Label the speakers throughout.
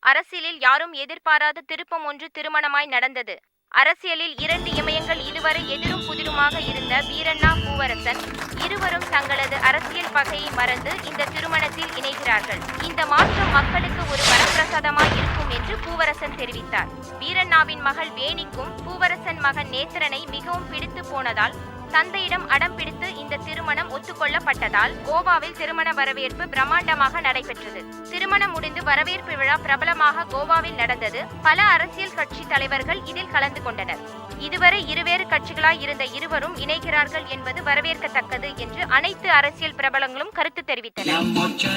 Speaker 1: அரசியலில் யாரும் எதிர்பாராத திருப்பம் ஒன்று திருமணமாய் நடந்தது. அரசியலில் 2 இமயங்கள் இதுவரை எதிரும் புதிருமாக இருந்த வீரண்ணா பூவரசன் இருவரும் தங்களது அரசியல் பகையை மறந்து இந்த திருமணத்தில் இணைகிறார்கள். இந்த மாற்றம் மக்களுக்கு ஒரு வரப்பிரசாதமாய் இருக்கும் என்று பூவரசன் தெரிவித்தார். வீரண்ணாவின் மகள் வேணிக்கும் பூவரசன் மகன் நேத்திரனை மிகவும் பிடித்து போனதால் தந்தையிடம் அடம் பிடித்து இந்த திருமணம் ஒத்துக்கொள்ளப்பட்டதால் கோவாவில் திருமண வரவேற்பு பிரம்மாண்டமாக நடைபெற்றது. திருமணம் முடிந்து வரவேற்பு விழா பிரபலமாக கோவாவில் நடந்தது. பல அரசியல் கட்சி தலைவர்கள் இதில் கலந்து கொண்டனர். இதுவரை இருவேறு கட்சிகளாய் இருந்த இருவரும் இணைகிறார்கள் என்பது வரவேற்கத்தக்கது என்று அனைத்து அரசியல் பிரபலங்களும் கருத்து தெரிவித்தனர்.
Speaker 2: Ya mocha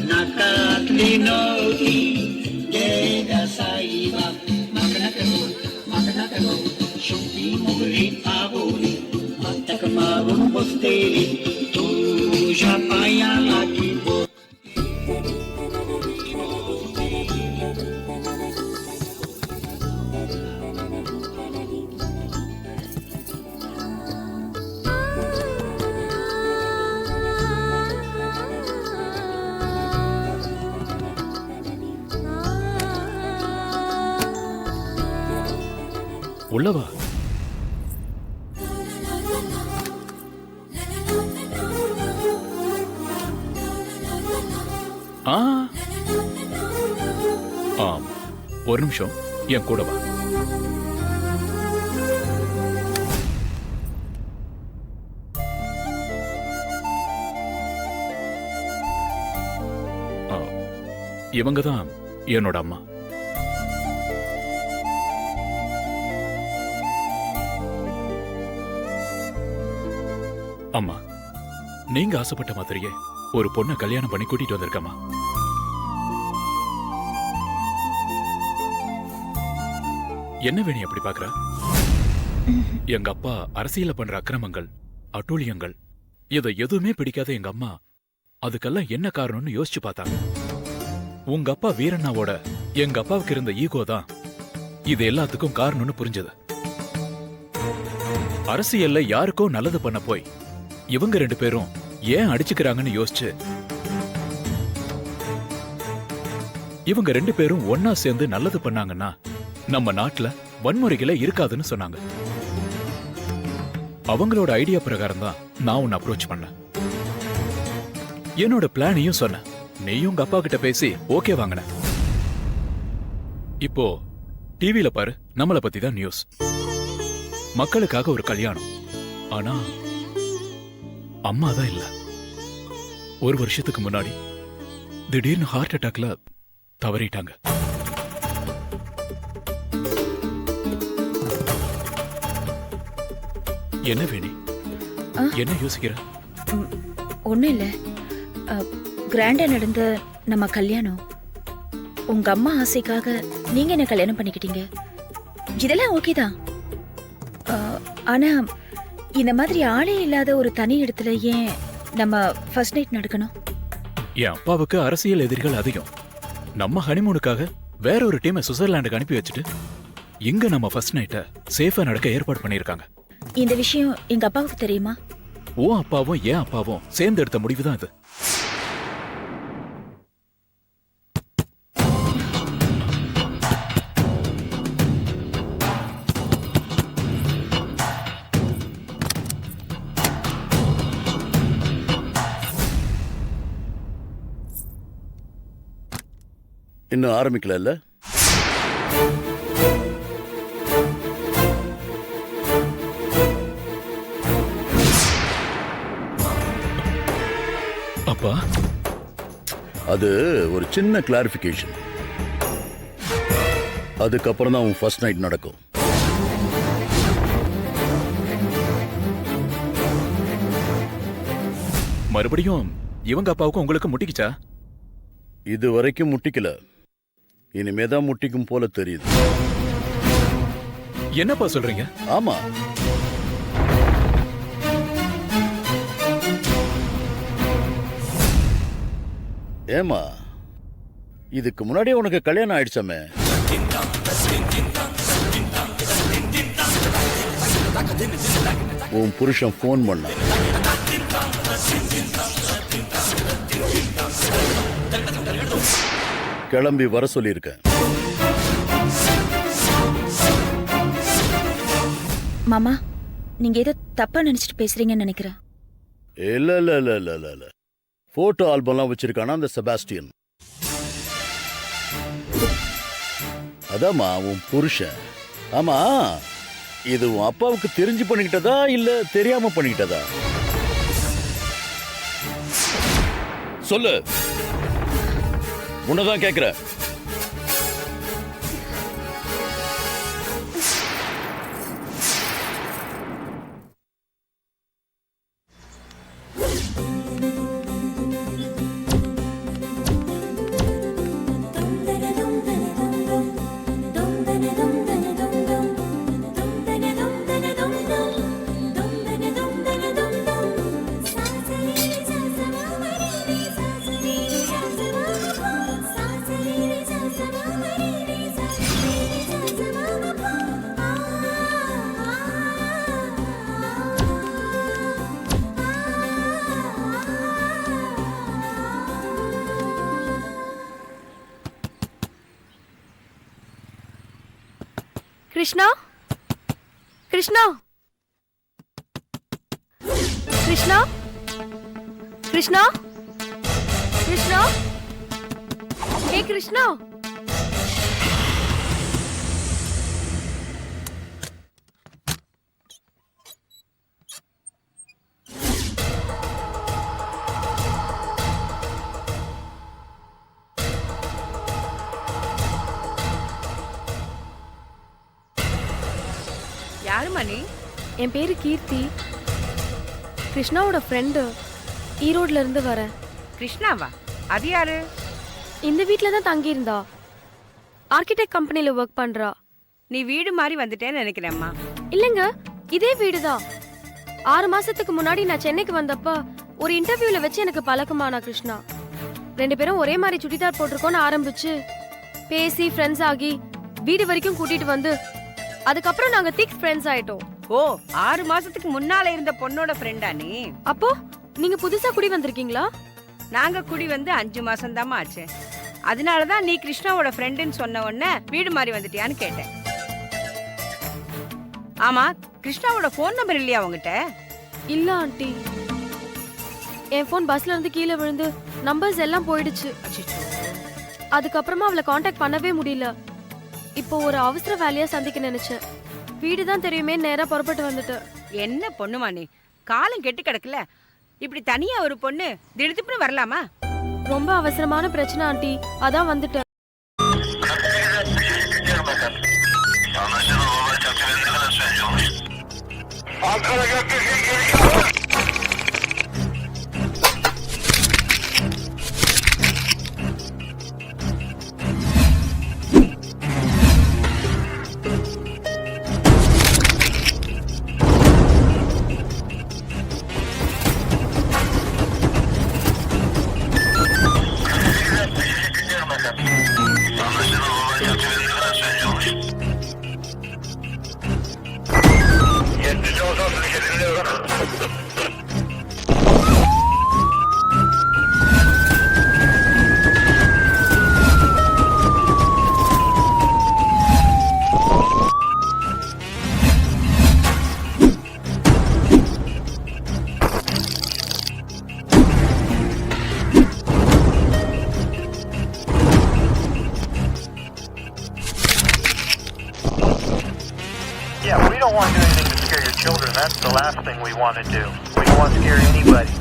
Speaker 2: nakatlinoti llega saiba makanakago shumpi mugri aburi matakamarum posteri tu japaya lagi bo.
Speaker 3: உள்ளவா ஒரு நிமிஷம் என் கூட வா. இவங்க தான் என்னோட அம்மா. அம்மா, நீங்க ஆசைப்பட்ட மாதிரியே ஒரு பொண்ணை கல்யாணம் பண்ணி கூட்டிட்டு வந்திருக்கம்மா. என்ன வேணி அப்படி பாக்குற? எங்க அப்பா அரசியல பண்ற அக்கிரமங்கள், அட்டூழியங்கள் இதை எதுவுமே பிடிக்காத எங்க அம்மா அதுக்கெல்லாம் என்ன காரணம்னு யோசிச்சு பார்த்தாங்க. உங்க அப்பா வீரண்ணாவோட எங்க அப்பாவுக்கு இருந்த ஈகோ தான் இது எல்லாத்துக்கும் காரணம்னு புரிஞ்சது. அரசியல்ல யாருக்கோ நல்லது பண்ண போய் இவங்க 2 பேரும் ஏன் அடிச்சுக்கிறாங்கன்னு யோசிச்சு இவங்க 2 பேரும் ஒன்னா சேர்ந்து நல்லது பண்ணாங்கன்னா நம்ம நாட்டுல வன்முறைகளே இருக்காதுன்னு சொன்னாங்க. அவங்களோட ஐடியா பிரகாரம் தான் நான் உன்னை அப்ரோச் பண்ணேன். என்னோட பிளானையும் சொன்னேன். நீயும் உங்க அப்பா கிட்ட பேசி ஓகே வாங்கின. இப்போ டிவில பாரு, நம்மளை பத்தி தான் நியூஸ். மக்களுக்காக ஒரு கல்யாணம். ஆனா அம்மா தான் இல்ல. 1 வருஷத்துக்கு முன்னாடி திடீர்னு ஹார்ட் அட்டாக்ல தவறிட்டாங்க. என்ன வேணி, என்ன யோசிக்கிற?
Speaker 4: ஒண்ணும் இல்ல. கிராண்டா நடந்த நம்ம கல்யாணம் உங்க அம்மா ஆசைக்காக நீங்க என்ன கல்யாணம் பண்ணிக்கிட்டீங்க. இதெல்லாம் ஓகே தான். ஆனா இந்த மாதிரி ஆளே இல்லாத ஒரு தனி இடத்துல ஏன் நம்ம ஃபர்ஸ்ட் நைட் நடக்கணும்?
Speaker 3: என் அப்பாவுக்கு அரசியல் எதிரிகள் அதிகம். நம்ம ஹனிமூனுக்காக வேற ஒரு டீமை சுவிட்சர்லாண்டுக்கு அனுப்பி வச்சுட்டு இங்க நம்ம ஃபர்ஸ்ட் நைட்டை சேஃபா நடக்க ஏற்பாடு பண்ணிருக்காங்க.
Speaker 4: இந்த விஷயம் எங்க அப்பாவுக்கு தெரியுமா?
Speaker 3: உன் அப்பாவும் என் அப்பாவும் சேர்ந்து எடுத்த முடிவு தான் இது.
Speaker 5: இன்னும் ஆரம்பிக்கல இல்ல?
Speaker 3: அப்பா,
Speaker 5: அது ஒரு சின்ன கிளாரிபிகேஷன். அதுக்கப்புறம் தான் உன் ஃபர்ஸ்ட் நைட் நடக்கும்.
Speaker 3: மறுபடியும் இவங்க அப்பாவுக்கும் உங்களுக்கு முட்டிக்கிச்சா?
Speaker 5: இது வரைக்கும் முட்டிக்கல. இனிமேதான் முட்டிக்கும் போல தெரியுது.
Speaker 3: என்னப்பா சொல்றீங்க?
Speaker 5: ஆமா, ஏமா இதுக்கு முன்னாடி உனக்கு கல்யாணம் ஆயிடுச்சாமே? உன் புருஷன் ஃபோன் பண்ணான். கிளம்பி வர சொல்லியிருக்கேன்.
Speaker 4: மாமா நீங்க ஏதோ தப்பா நினைச்சிட்டு பேசுறீங்கன்னு நினைக்கிறேன்.
Speaker 5: இல்ல இல்ல இல்ல இல்ல இல்ல இல்ல போட்டோ ஆல்பம்லாம் வச்சிருக்கானா அந்த செபாஸ்டியன். அதாம்மா உன் புருஷன். ஆமா, இது உன் அப்பாவுக்கு தெரிஞ்சு பண்ணிக்கிட்டதா இல்ல தெரியாம பண்ணிக்கிட்டதா? சொல்லு, உன்னதான் கேக்குற.
Speaker 6: கிருஷ்ணா, கிருஷ்ணா, கிருஷ்ணா, கிருஷ்ணா, கிருஷ்ணா, ஹே கிருஷ்ணா.
Speaker 7: யாருமா நீ?
Speaker 6: என் பேரு கீர்த்தி, கிருஷ்ணாவோட ஃப்ரெண்டு. ஈரோட்ல இருந்து வரேன்.
Speaker 7: கிருஷ்ணாவா? அது யாரு?
Speaker 6: இந்த வீட்டில் தான் தங்கியிருந்தா. ஆர்கிடெக்ட் கம்பெனியில் ஒர்க் பண்றா.
Speaker 7: நீ வீடு மாதிரி வந்துட்டேன்னு நினைக்கிறேம்மா.
Speaker 6: இல்லைங்க, இதே வீடு தான். 6 மாசத்துக்கு முன்னாடி நான் சென்னைக்கு வந்தப்ப ஒரு இன்டர்வியூல வச்சு எனக்கு பழக்கமானா கிருஷ்ணா. 2 பேரும் ஒரே மாதிரி சுடிதார் போட்டிருக்கோன்னு ஆரம்பிச்சு பேசி ஃப்ரெண்ட்ஸ் ஆகி வீடு வரைக்கும் கூட்டிட்டு வந்து அதுக்கப்புறம் நாங்க திக் ஃப்ரெண்ட்ஸ் ஆயிட்டோம்.
Speaker 7: ஓ, 6 மாசத்துக்கு முன்னால இருந்த பொண்ணோட ஃப்ரெண்டா நீ?
Speaker 6: அப்போ நீங்க புதுசா குடி வந்திருக்கீங்களா?
Speaker 7: நாங்க குடி வந்து 5 மாசம் தாமா ஆச்சு. அதனாலதான் நீ கிருஷ்ணாவோட ஃப்ரெண்டுன்னு சொன்ன உடனே வீடு மாதிரி வந்துட்டியான்னு கேட்டேன். ஆமா, கிருஷ்ணாவோட ஃபோன் நம்பர் இல்லையா உங்ககிட்ட?
Speaker 6: இல்ல ஆண்டி, என் ஃபோன் பஸ்ல இருந்து கீழே விழுந்து நம்பர்ஸ் எல்லாம் போயிடுச்சு. அதுக்கப்புறமா அவளை காண்டாக்ட் பண்ணவே முடியல. இப்போ ஒரு அவசர வேலையா சந்திக்க நினைச்சேன். வீடு தான் தெரியுமே, நேரா புறப்பட்டு வந்துட்டேன்.
Speaker 7: என்ன பொண்ணுமா நீ? காலம் கெட்டு கிடக்கல. இப்படி தனியா ஒரு பொண்ணு திடுதிப்புன்னு வரலாமா?
Speaker 6: ரொம்ப அவசரமான பிரச்சனை ஆண்டி, அதான் வந்துட்டேன்.
Speaker 8: Yeah, we don't want to do anything to scare your children. That's the last thing we want to do. We don't want to scare anybody.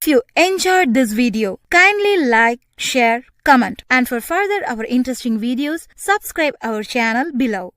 Speaker 9: If you enjoyed this video, kindly like, share, comment, and for further our interesting videos, subscribe our channel below.